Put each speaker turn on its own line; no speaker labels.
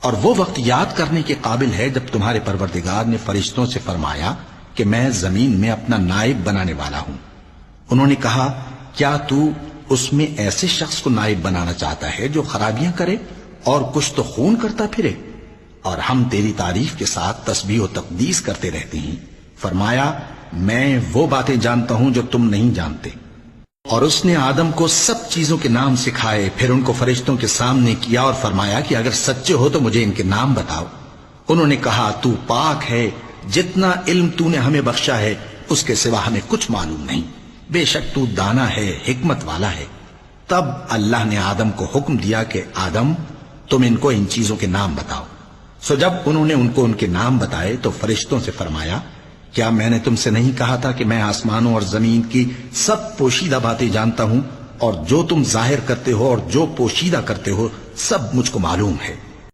और वो वक्त याद करने के काबिल है जब तुम्हारे परवरदिगार ने फरिश्तों से फरमाया कि मैं जमीन में अपना नायब बनाने वाला हूं। उन्होंने कहा, क्या तू उसमें ऐसे शख्स को नायब बनाना चाहता है जो खराबियां करे और कुछ तो खून करता फिरे? और हम तेरी तारीफ के साथ तस्बीह और तकदीस करते रहते हैं। फरमाया, मैं वो बातें जानता हूं जो तुम नहीं जानते। और उसने आदम को सब चीजों के नाम सिखाए, फिर उनको फरिश्तों के सामने किया और फरमाया कि अगर सच्चे हो तो मुझे इनके नाम बताओ। उन्होंने कहा, तू पाक है, जितना इल्म तूने हमें बख्शा है उसके सिवा हमें कुछ मालूम नहीं। बेशक तू दाना है, हिकमत वाला है। तब अल्लाह ने आदम को हुक्म दिया कि आदम, तुम इनको इन चीजों के नाम बताओ। सो जब उन्होंने उनको उनके नाम बताए तो फरिश्तों से फरमाया, क्या मैंने तुमसे नहीं कहा था कि मैं आसमानों और जमीन की सब पोशीदा बातें जानता हूं, और जो तुम जाहिर करते हो और जो पोशीदा करते हो सब मुझको मालूम है।